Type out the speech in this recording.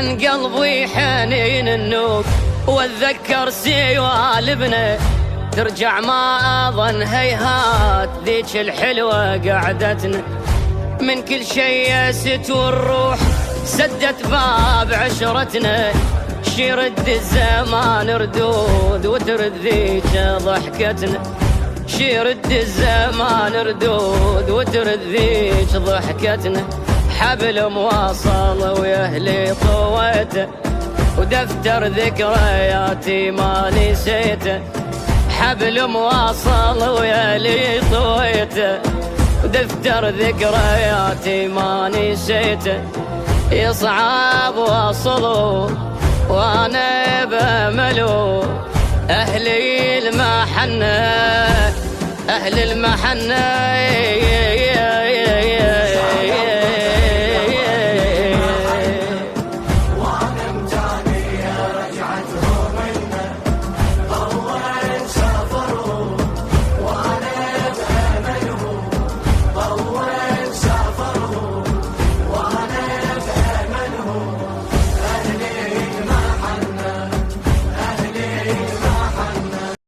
عن قلبي حنين النوب، واتذكر سوالبنا ترجع ما اظن هيهات ذيك الحلوة قعدتنا. من كل شي يست والروح سدت باب عشرتنا، شيرد الزمان ردود وترد ذيك ضحكتنا، شيرد الزمان ردود وترد ذيك ضحكتنا. حبل مواصل ويهلي طويته، ودفتر ذكرياتي ما نسيته. حبل مواصل ويهلي طويته، ودفتر ذكرياتي ما نسيته. يصعب واصله وانا بامله، اهلي المحنه اهل المحنه